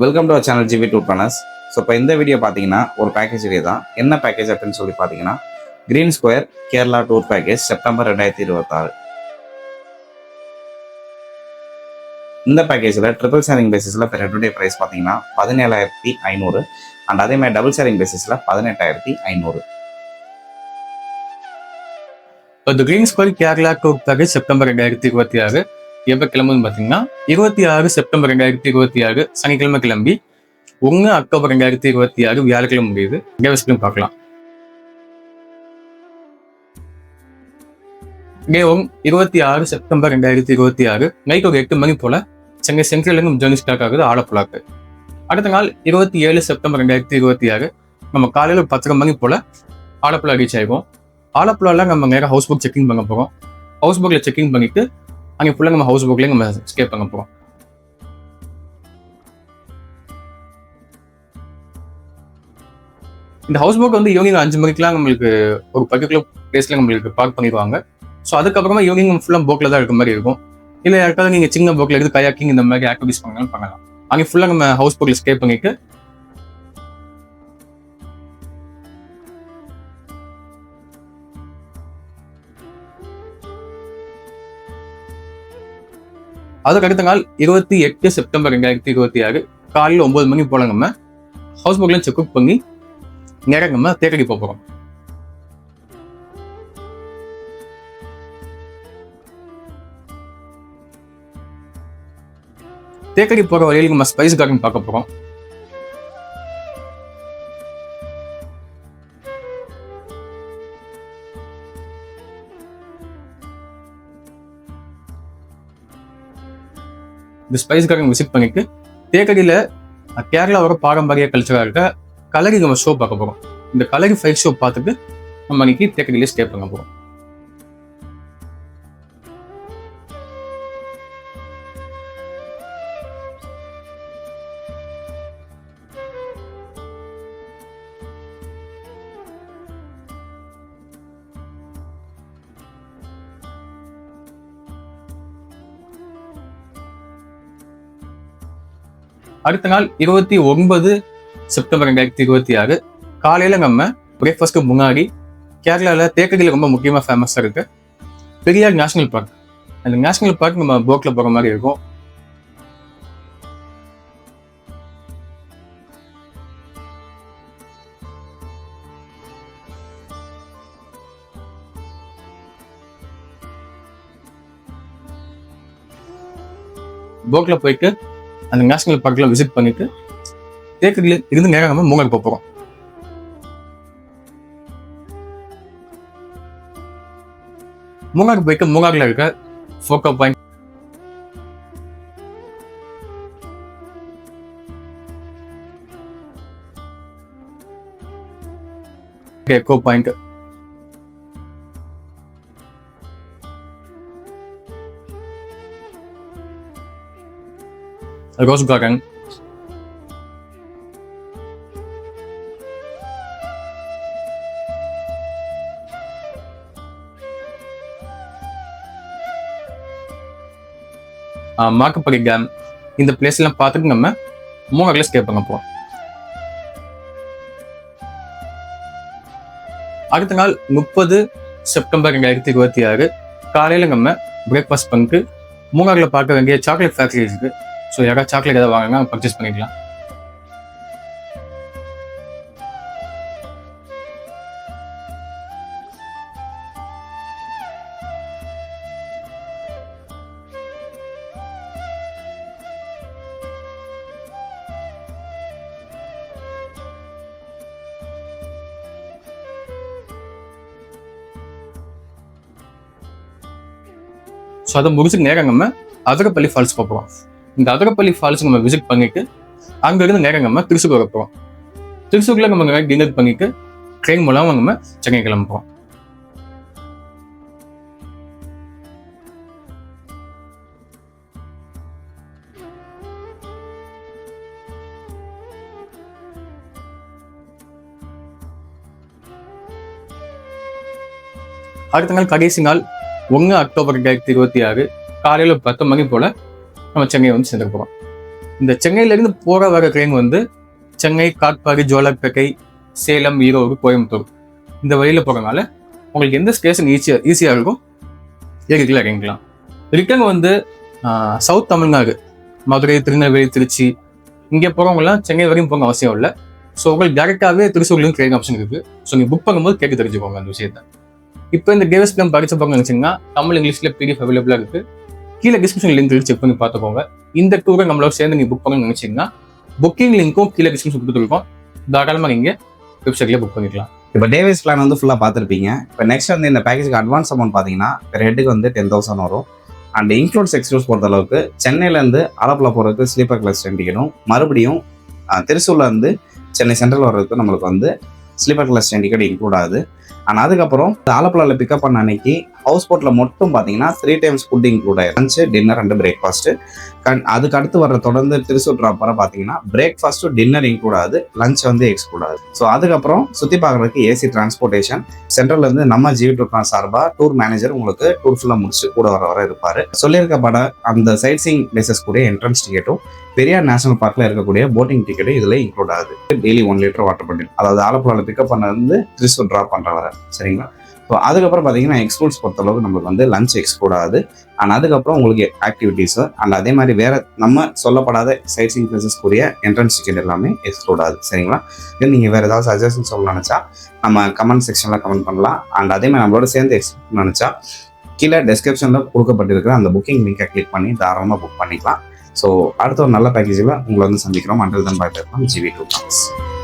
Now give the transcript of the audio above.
Welcome to our channel GV tour planners. So இப்போ இந்த video பார்த்தீங்கன்னா ஒரு பேக்கேஜ் வீடியோ தான். என்ன பேக்கேஜ் அப்படின்னு சொல்லி பார்த்தீங்கன்னா green square Kerala tour package September 2026. இந்த பேக்கேஜில் ட்ரிபிள் ஷேரிங் பேசிஸில் பெர் ஹெட்டுடைய ப்ரைஸ் பார்த்தீங்கன்னா 17,500 அண்ட் அதே மாதிரி டபுள் ஷேரிங் பேசிஸில் 18,500. இப்போ green square Kerala tour package September 2026 எப்போ கிளம்புன்னு பார்த்தீங்கன்னா 26 செப்டம்பர் 2026 சனிக்கிழமை கிளம்பி 1 அக்டோபர் 2026 வியாழக்கிழமை முடியுது. டேவஸ்லையும் பார்க்கலாம். டே 26 செப்டம்பர் 2026 நைட் ஒரு 8 மணி போல சென்னை சென்ட்ரல் ஜேர்னி ஸ்டார்ட் ஆகுது ஆலப்புழாக்கு. அடுத்த நாள் 27 செப்டம்பர் 2026 நம்ம காலையில் 10 மணி போல ஆலப்புழா ரீச் ஆகிடும். ஆலப்புழாவில் நம்ம நேராக ஹவுஸ் புக் செக்கிங் பண்ண போகிறோம். ஹவுஸ் புக்கில் செக்கிங் பண்ணிட்டு அங்கே ஃபுல்லாக நம்ம ஹவுஸ் புக்லேயே நம்ம ஸ்டே பண்ண போகிறோம். இந்த ஹவுஸ் புக் வந்து ஈவினிங் 5 மணிக்கெலாம் நம்மளுக்கு ஒரு பர்டிகுலர் பிளேஸில் நம்மளுக்கு பார்க் பண்ணிடுவாங்க. ஸோ அதுக்கப்புறமா ஈவினிங் ஃபுல்லாக போக்கில் தான் இருக்க மாதிரி இருக்கும். இல்லை யாருக்காவது நீங்கள் சின்ன போக்கில் எடுத்து கயாக்கிங் இந்த மாதிரி ஆக்டிவிட்டிஸ் பண்ணலாம். அங்கே ஃபுல்லாக நம்ம ஹவுஸ் புக்கில் ஸ்டே பண்ணிட்டு அதுக்கு அடுத்த நாள் 28 செப்டம்பர் 2026 காலையில் 9 மணி போல நம்ம ஹவுஸ் புக்ல செக்அப் பண்ணி நேரம் நம்ம தேக்கடி போகிறோம். தேக்கடி போகிற வழியில் நம்ம ஸ்பைஸ் கார்டன் பார்க்க போகிறோம். இந்த ஸ்பைஸ் கார்டன் விசிட் பண்ணிட்டு தேக்கடியில் கேரளாவோட பாரம்பரிய கல்ச்சராக இருக்க கலரி நம்ம ஷோ பார்க்க போகிறோம். இந்த கலரி ஃபைட் ஷோ பார்த்துட்டு நம்ம அன்னைக்கு தேக்கடியிலே ஸ்டே பண்ண போகிறோம். அடுத்த நாள் 29 செப்டம்பர் 2026 காலையில் நம்ம பிரேக்ஃபாஸ்ட்க்கு முன்னாடி கேரளாவில் தேக்கடியில் ரொம்ப முக்கியமாக ஃபேமஸாக இருக்கு பெரியார் நேஷனல் பார்க். அந்த நேஷனல் பார்க் நம்ம போட்டில் போகிற மாதிரி இருக்கும். போட்டில் போயிட்டு அந்த நேஷனல் பார்க்ல விசிட் பண்ணிட்டு தேக்கடியில இருந்து நேரம் நம்ம மூணாறு போகிறோம். மூணாறு போயிட்டு மூணாறுல இருக்க ஃபோக்கோ point, echo point, rose garden, Mattupetty dam, இந்த பிளேஸ் எல்லாம் பார்த்துட்டு நம்ம மூணாறுல ஸ்டே பண்ண போறோம். அடுத்த நாள் 30 செப்டம்பர் 2026 காலையில நம்ம பிரேக்ஃபாஸ்ட் பண்ணிட்டு மூணாறுல பார்க்க வேண்டிய சாக்லேட் ஃபேக்டரி இருக்கு. ஸோ யாராவது சாக்லேட் எதாவது வாங்கினா பர்ச்சேஸ் பண்ணிக்கலாம். ஸோ அதை முடிச்சுட்டு நேரம் நம்ம அதிரப்பள்ளி ஃபால்ஸ் போகிறோம். இந்த அதிரப்பள்ளி ஃபால்ஸ் நம்ம விசிட் பண்ணிட்டு அங்கிருந்து நேரம் நம்ம திருச்சூர் போகிறோம். திருச்சூர்ல நம்ம டின்னர் பண்ணிட்டு ட்ரெயின் மூலம் நம்ம சென்னை கிளம்புறோம். அடுத்த நாள் கடைசி நாள் 1 அக்டோபர் 2026 காலையில் 10 மணி போல நம்ம சென்னை வந்து சேர்ந்துக்க போகிறோம். இந்த சென்னையிலேருந்து போகிற வர ட்ரெயின் வந்து சென்னை, காட்பாடி, ஜோலார்பேட்டை, சேலம், ஈரோடு, கோயம்புத்தூர் இந்த வழியில் போகிறதுனால உங்களுக்கு எந்த ஸ்டேஷன் ஈஸியாக இருக்கும் ஏறிக்கலாம் இறங்கிக்கலாம். ரிட்டர்ன் வந்து சவுத் தமிழ்நாடு, மதுரை, திருநெல்வேலி, திருச்சி இங்கே போகிறவங்கலாம் சென்னை வரையும் போக அவசியம் இல்லை. ஸோ உங்களுக்கு டேரெக்டாகவே திருச்சூர்லேயும் ட்ரெயின் ஆப்ஷன் இருக்குது. ஸோ நீங்கள் புக் பண்ணும்போது கேட்டு தெரிஞ்சுக்கோங்க அந்த விஷயத்தை. இப்போ இந்த கேவஸ் பிளான் படிச்ச போங்க நினச்சிங்கன்னா தமிழ், இங்கிலீஷில் PDF அவைலபிளாக இருக்குது. கீழே டிஸ்கிரிப்ஷன் லிங்க் செக் பண்ணி பார்த்துக்கோங்க. இந்த டூரை நம்மளோட சேர்ந்து நீங்கள் புக் பண்ணணும்னு நினச்சிங்கன்னா புக்கிங் லிங்க்கும் கீழே டிஸ்கிரிப்ஷன் கொடுத்துருக்கோம். தாராளமாக நீங்கள் வெப்சைட்லேயே புக் பண்ணிக்கலாம். இப்போ டேவேஸ் பிளான் வந்து ஃபுல்லாக பார்த்துருப்பீங்க. இப்போ நெக்ஸ்ட் வந்து இந்த பேக்கேஜுக்கு அட்வான்ஸ் அமௌண்ட் பார்த்தீங்கன்னா பெர் ஹெட்டுக்கு வந்து 10,000 வரும். அண்ட் இன்க்ளூட்ஸ் எக்ஸ்க்ளூஸ் பொறுத்த அளவுக்கு சென்னையிலேருந்து ஆலப்புழா போகிறதுக்கு ஸ்லீப்பர் கிளாஸ் ட்ரெயின் டிக்கெட்டும், மறுபடியும் திருச்சூர்லேருந்து சென்னை சென்ட்ரல் வர்றதுக்கு நம்மளுக்கு வந்து sleeper class train ticket include ஆகுது. அண்ட் அதுக்கப்புறம் ஆலப்புழாவில் பிக்கப் பண்ண அன்னைக்கு ஹவுஸ் போட்டில் மட்டும் பார்த்தீங்கன்னா 3 times ஃபுட் இன்க்ளூட் ஆயிடும். Lunch, dinner and breakfast. அதுக்கு அடுத்து வர தொடர்ந்து திருச்சூர் ட்ராப் வர பார்த்தீங்கன்னா பிரேக்ஃபாஸ்ட்டு, டின்னர் இன்க்ளூட் ஆகுது, லஞ்ச் வந்து எக்ஸ்க்ளூட் ஆகுது. ஸோ அதுக்கப்புறம் சுற்றி பார்க்குறதுக்கு ஏசி டிரான்ஸ்போர்ட்டேஷன் சென்ட்ரல்லேருந்து நம்ம ஜிவி டூர் சார்பாக டூர் மேனேஜர் உங்களுக்கு டூர் ஃபுல்லாக முடிச்சு கூட வர இருப்பார். சொல்லியிருக்கப்பட அந்த சைட் சீயிங் பிளேசஸ் கூட என்ட்ரன்ஸ் டிக்கெட்டும், பெரியார் நேஷனல் பார்க்கில் இருக்கக்கூடிய போட்டிங் டிக்கெட்டும் இதில் இன்க்ளூட் ஆகுது. டெய்லி 1 லிட்டர் வாட்டர் பாட்டில், அதாவது ஆலப்புழாவில் பிக்கப் பண்ணது திருச்சூர் ட்ராப் பண்ணுற வர, சரிங்களா? ஸோ அதுக்கப்புறம் பார்த்தீங்கன்னா எக்ஸ்க்ளூட்ஸ் பொறுத்தளவுக்கு நம்மளுக்கு வந்து லஞ்ச் எக்ஸ்க்ளூட் ஆகுது. அண்ட் அதுக்கப்புறம் உங்களுக்கு ஆக்டிவிட்டீஸு அண்ட் அதே மாதிரி வேறு நம்ம சொல்லப்படாத சைட் சீயிங் பிளேசஸ்க்குரிய என்ட்ரன்ஸ் டிக்கெட் எல்லாமே எக்ஸ்க்ளூட் ஆகுது, சரிங்களா? இது நீங்கள் வேறு ஏதாவது சஜஷன் சொல்ல நினச்சா நம்ம கமெண்ட் செக்ஷனில் கமெண்ட் பண்ணலாம். அண்ட் அதே மாதிரி நம்மளோட சேர்ந்து எக்ஸ்பிளைன் நினச்சா கீழே டிஸ்கிரிப்ஷனில் கொடுக்கப்பட்டிருக்கிற அந்த புக்கிங் லிங்கை கிளிக் பண்ணி தாராளமாக புக் பண்ணிக்கலாம். ஸோ அடுத்த ஒரு நல்ல பேக்கேஜில் உங்களை வந்து சந்திக்கிறோம். Until then bye, GV tour.